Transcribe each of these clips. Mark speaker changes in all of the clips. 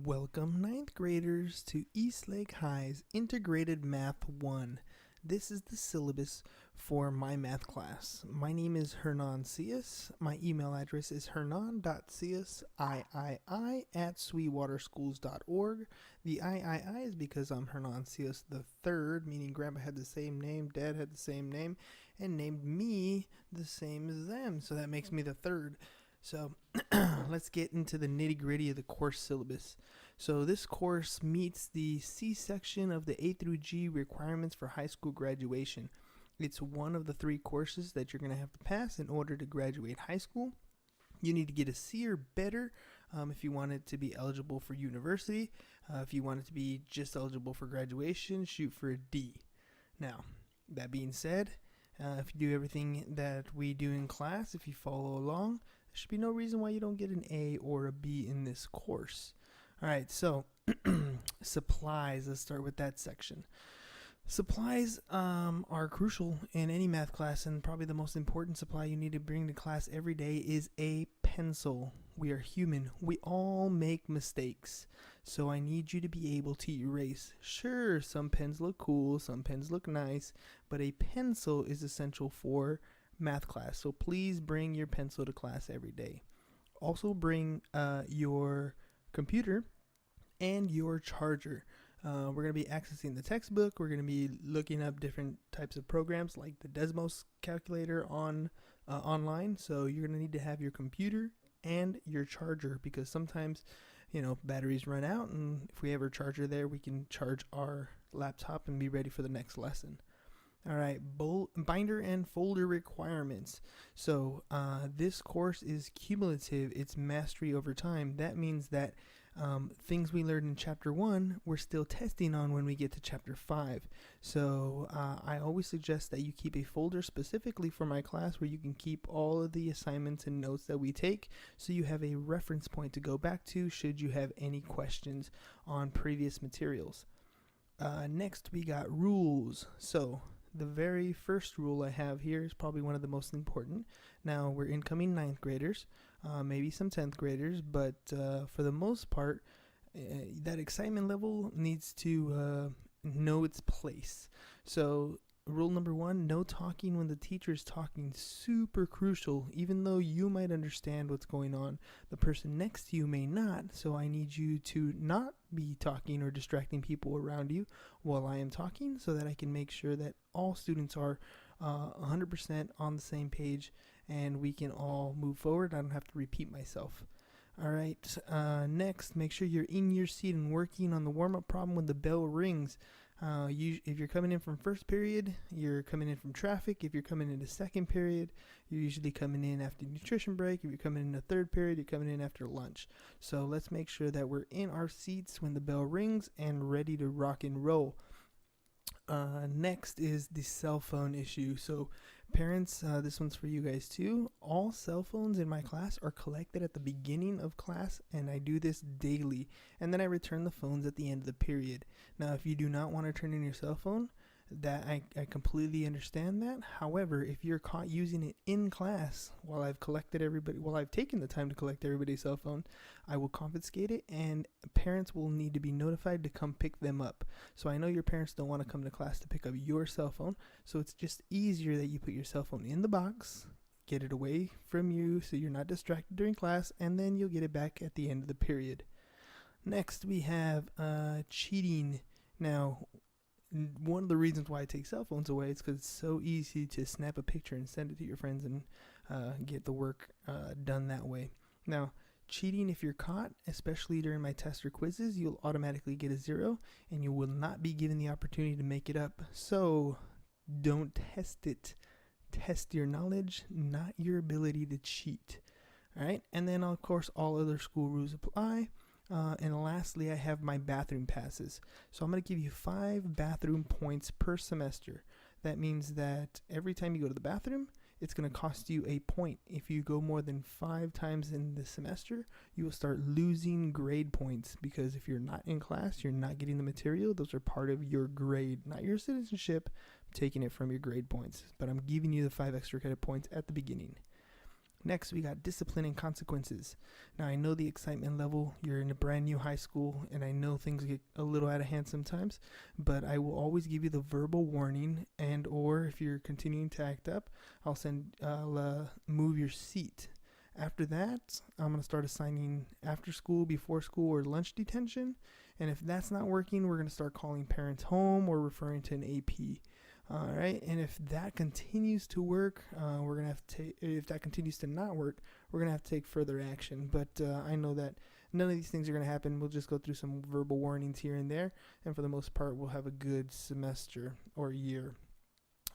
Speaker 1: Welcome ninth graders to Eastlake High's Integrated Math 1. This is the syllabus for my math class. My name is Hernan Sias. My email address is hernan.siasii@sweetwaterschools.org. The III is because I'm Hernan Sias the third, meaning Grandpa had the same name, Dad had the same name, and named me the same as them. So that makes me the third. So let's get into the nitty-gritty of the course syllabus. So this course meets the C section of the A through G requirements for high school graduation. It's one of the 3 courses that you're going to have to pass in order to graduate high school. You need to get a C or better if you want it to be eligible for university. If you want it to be just eligible for graduation, shoot for a D. Now, that being said, if you do everything that we do in class, if you follow along, there should be no reason why you don't get an A or a B in this course. All right, so supplies. Let's start with that section. Supplies are crucial in any math class, and probably the most important supply you need to bring to class every day is a pencil. We are human. We all make mistakes. So I need you to be able to erase. Sure, some pens look cool, some pens look nice, but a pencil is essential for math class. So please bring your pencil to class every day. Also bring your computer and your charger. We're going to be accessing the textbook. We're going to be looking up different types of programs like the Desmos calculator online. So you're going to need to have your computer and your charger, because sometimes, batteries run out, and if we have our charger there, we can charge our laptop and be ready for the next lesson. All right, binder and folder requirements. So this course is cumulative. It's mastery over time. That means that things we learned in chapter 1, we're still testing on when we get to chapter 5. So I always suggest that you keep a folder specifically for my class where you can keep all of the assignments and notes that we take, so you have a reference point to go back to should you have any questions on previous materials. Next, we got rules. So the very first rule I have here is probably one of the most important. Now, we're incoming 9th graders, maybe some 10th graders, but for the most part, that excitement level needs to know its place. So rule number 1, no talking when the teacher is talking. Super crucial. Even though you might understand what's going on, the person next to you may not. So I need you to not be talking or distracting people around you while I am talking, so that I can make sure that all students are 100% on the same page and we can all move forward. I don't have to repeat myself. All right, next, make sure you're in your seat and working on the warm-up problem when the bell rings. If you're coming in from first period, you're coming in from traffic. If you're coming into second period, you're usually coming in after nutrition break. If you're coming in the third period, you're coming in after lunch. So let's make sure that we're in our seats when the bell rings and ready to rock and roll. Next is the cell phone issue. So parents, this one's for you guys too. All cell phones in my class are collected at the beginning of class, and I do this daily, and then I return the phones at the end of the period. Now, if you do not want to turn in your cell phone, that I completely understand that. However, if you're caught using it in class while I've taken the time to collect everybody's cell phone, I will confiscate it, and parents will need to be notified to come pick them up. So I know your parents don't want to come to class to pick up your cell phone, so it's just easier that you put your cell phone in the box, get it away from you so you're not distracted during class, and then you'll get it back at the end of the period. Next, we have cheating. Now, one of the reasons why I take cell phones away is because it's so easy to snap a picture and send it to your friends and get the work done that way. Now, cheating, if you're caught, especially during my tests or quizzes, you'll automatically get a 0, and you will not be given the opportunity to make it up. So don't test it. Test your knowledge, not your ability to cheat. All right, and then of course all other school rules apply. And lastly, I have my bathroom passes. So I'm going to give you 5 bathroom points per semester. That means that every time you go to the bathroom, it's going to cost you a point. If you go more than 5 times in the semester, you will start losing grade points, because if you're not in class, you're not getting the material. Those are part of your grade, not your citizenship. I'm taking it from your grade points, but I'm giving you the 5 extra credit points at the beginning. Next, we got discipline and consequences. Now, I know the excitement level. You're in a brand new high school, and I know things get a little out of hand sometimes, but I will always give you the verbal warning, and or if you're continuing to act up, I'll move your seat. After that, I'm going to start assigning after school, before school, or lunch detention. And if that's not working, we're going to start calling parents home or referring to an AP. All right, and if that continues to work, we're gonna have to. If that continues to not work, we're gonna have to take further action. But I know that none of these things are gonna happen. We'll just go through some verbal warnings here and there, and for the most part, we'll have a good semester or year.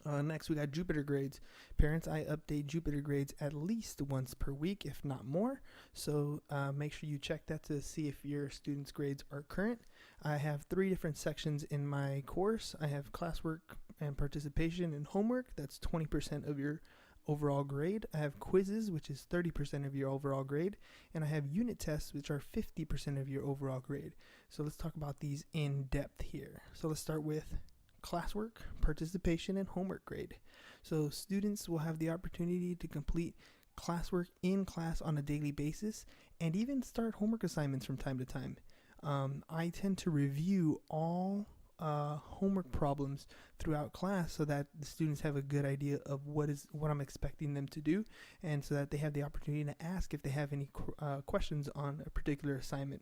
Speaker 1: Next, we got Jupyter grades. Parents, I update Jupyter grades at least once per week, if not more. So make sure you check that to see if your students' grades are current. I have 3 different sections in my course. I have classwork and participation and homework. That's 20% of your overall grade. I have quizzes, which is 30% of your overall grade. And I have unit tests, which are 50% of your overall grade. So let's talk about these in depth here. So let's start with classwork, participation, and homework grade. So students will have the opportunity to complete classwork in class on a daily basis and even start homework assignments from time to time. I tend to review all homework problems throughout class so that the students have a good idea of what I'm expecting them to do, and so that they have the opportunity to ask if they have any questions on a particular assignment.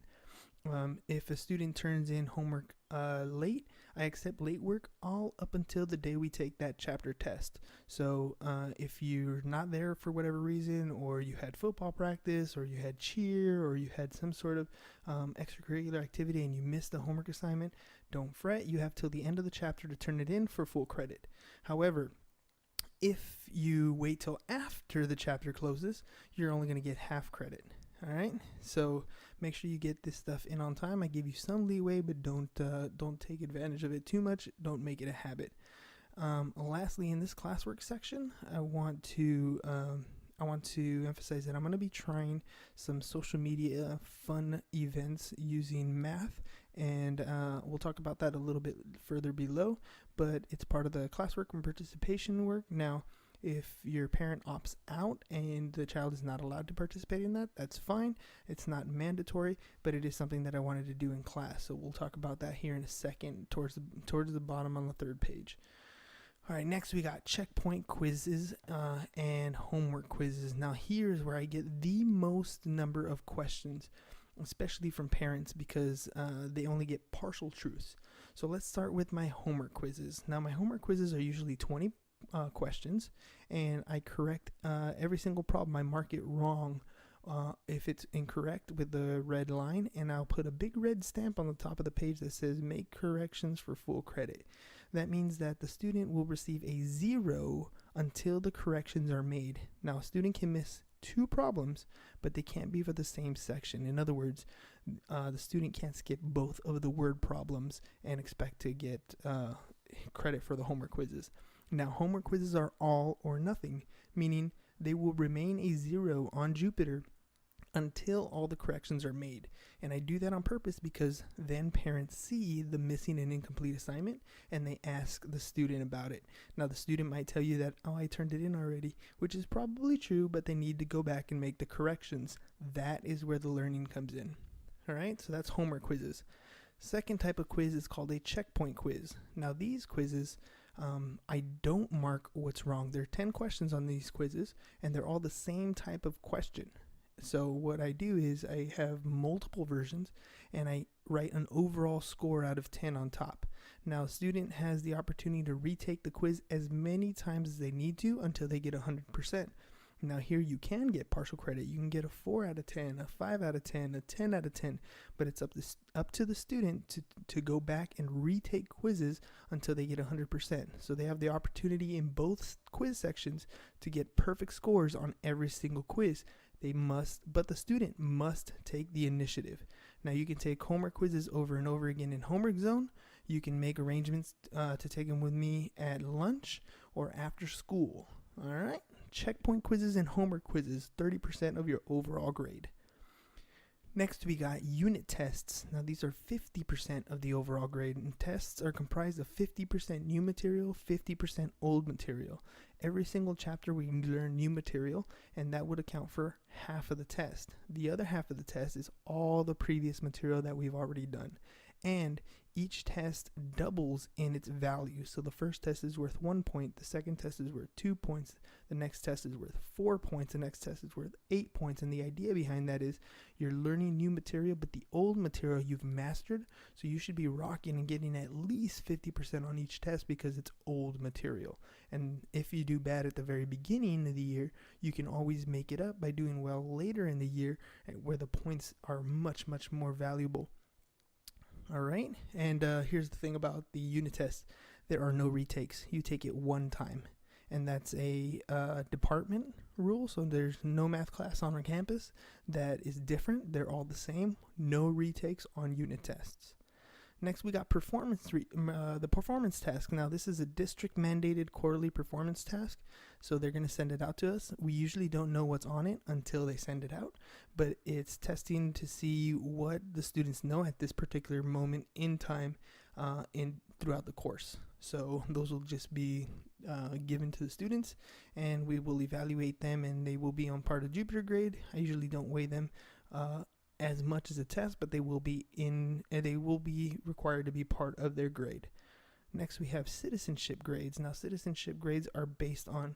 Speaker 1: If a student turns in homework late, I accept late work all up until the day we take that chapter test. So if you're not there for whatever reason, or you had football practice, or you had cheer, or you had some sort of extracurricular activity and you missed the homework assignment, don't fret. You have till the end of the chapter to turn it in for full credit. However, if you wait till after the chapter closes, you're only going to get half credit. All right, so make sure you get this stuff in on time. I give you some leeway, but don't take advantage of it too much. Don't make it a habit. Lastly, in this classwork section, I want to emphasize that I'm going to be trying some social media fun events using math, and we'll talk about that a little bit further below. But it's part of the classwork and participation work. Now, if your parent opts out and the child is not allowed to participate in that, that's fine. It's not mandatory, but it is something that I wanted to do in class. So we'll talk about that here in a second towards the bottom on the 3rd page. All right, next we got checkpoint quizzes and homework quizzes. Now here's where I get the most number of questions, especially from parents, because they only get partial truths. So let's start with my homework quizzes. Now my homework quizzes are usually 20 questions, and I correct every single problem. I mark it wrong if it's incorrect with the red line, and I'll put a big red stamp on the top of the page that says make corrections for full credit. That means that the student will receive a 0 until the corrections are made. Now a student can miss 2 problems, but they can't be for the same section. In other words, the student can't skip both of the word problems and expect to get credit for the homework quizzes. Now, homework quizzes are all or nothing, meaning they will remain a 0 on Jupyter until all the corrections are made. And I do that on purpose because then parents see the missing and incomplete assignment and they ask the student about it. Now, the student might tell you that, oh, I turned it in already, which is probably true, but they need to go back and make the corrections. That is where the learning comes in. All right, so that's homework quizzes. Second type of quiz is called a checkpoint quiz. Now, these quizzes, I don't mark what's wrong. There are 10 questions on these quizzes, and they're all the same type of question. So what I do is I have multiple versions, and I write an overall score out of 10 on top. Now, a student has the opportunity to retake the quiz as many times as they need to until they get 100%. Now, here you can get partial credit. You can get a 4 out of 10, a 5 out of 10, a 10 out of 10, but it's up to the student to go back and retake quizzes until they get 100%. So they have the opportunity in both quiz sections to get perfect scores on every single quiz. But the student must take the initiative. Now, you can take homework quizzes over and over again in Homework Zone. You can make arrangements to take them with me at lunch or after school. All right. Checkpoint quizzes and homework quizzes, 30% of your overall grade. Next, we got unit tests. Now, these are 50% of the overall grade, and tests are comprised of 50% new material, 50% old material. Every single chapter we learn new material, and that would account for half of the test. The other half of the test is all the previous material that we've already done. And each test doubles in its value. So the first test is worth 1 point, the second test is worth 2 points, the next test is worth 4 points, the next test is worth 8 points. And the idea behind that is you're learning new material, but the old material you've mastered, so you should be rocking and getting at least 50% on each test because it's old material. And if you do bad at the very beginning of the year, you can always make it up by doing well later in the year, where the points are much, much more valuable. All right, and here's the thing about the unit test. There are no retakes. You take it one time, and that's a department rule, so there's no math class on our campus that is different. They're all the same. No retakes on unit tests. Next, we got the performance task. Now, this is a district-mandated quarterly performance task, so they're going to send it out to us. We usually don't know what's on it until they send it out, but it's testing to see what the students know at this particular moment in time throughout the course. So those will just be given to the students, and we will evaluate them, and they will be on part of Jupiter grade. I usually don't weigh them as much as a test, but they will be required to be part of their grade. Next, we have citizenship grades. Now, citizenship grades are based on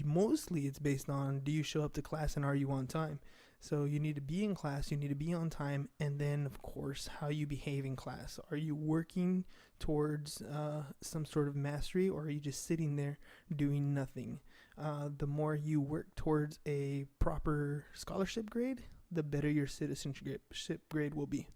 Speaker 1: mostly it's based on, do you show up to class and are you on time? So you need to be in class, you need to be on time, and then of course how you behave in class. Are you working towards some sort of mastery, or are you just sitting there doing nothing? The more you work towards a proper scholarship grade, the better your citizenship grade will be.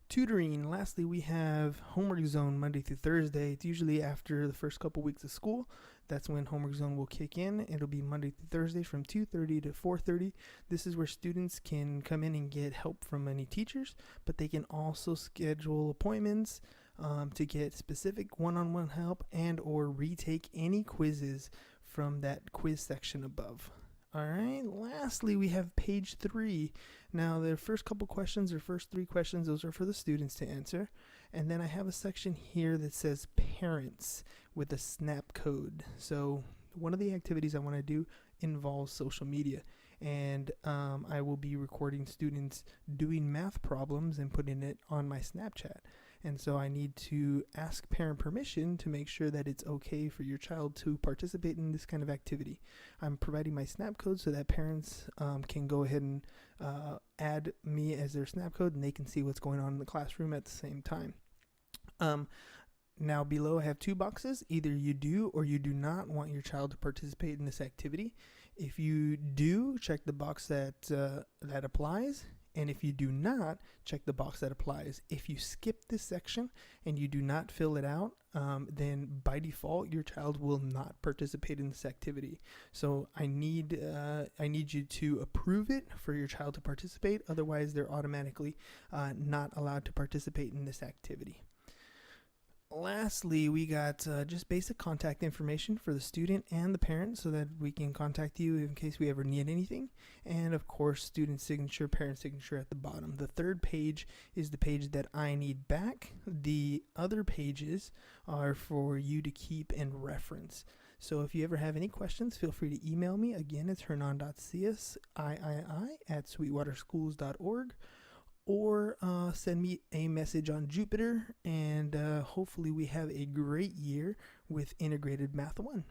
Speaker 1: Tutoring. Lastly, we have homework zone Monday through Thursday. It's usually after the first couple weeks of school. That's when homework zone will kick in. It'll be Monday through Thursday from 2:30 to 4:30. This is where students can come in and get help from any teachers, but they can also schedule appointments to get specific one-on-one help and or retake any quizzes from that quiz section above. All right, lastly, we have page 3. Now, the first couple questions, or first 3 questions, those are for the students to answer. And then I have a section here that says parents with a snap code. So one of the activities I want to do involves social media. And I will be recording students doing math problems and putting it on my Snapchat. And so I need to ask parent permission to make sure that it's okay for your child to participate in this kind of activity. I'm providing my snap code so that parents can go ahead and add me as their snap code, and they can see what's going on in the classroom at the same time. Now below I have 2 boxes. Either you do or you do not want your child to participate in this activity. If you do, check the box that applies. And if you do not, check the box that applies. If you skip this section and you do not fill it out, then by default, your child will not participate in this activity. So I need you to approve it for your child to participate. Otherwise, they're automatically not allowed to participate in this activity. Lastly, we got just basic contact information for the student and the parent so that we can contact you in case we ever need anything. And of course, student signature, parent signature at the bottom. The third page is the page that I need back. The other pages are for you to keep and reference. So if you ever have any questions, feel free to email me. Again, it's hernan.sias@sweetwaterschools.org. Or send me a message on Jupiter, and hopefully we have a great year with Integrated Math 1.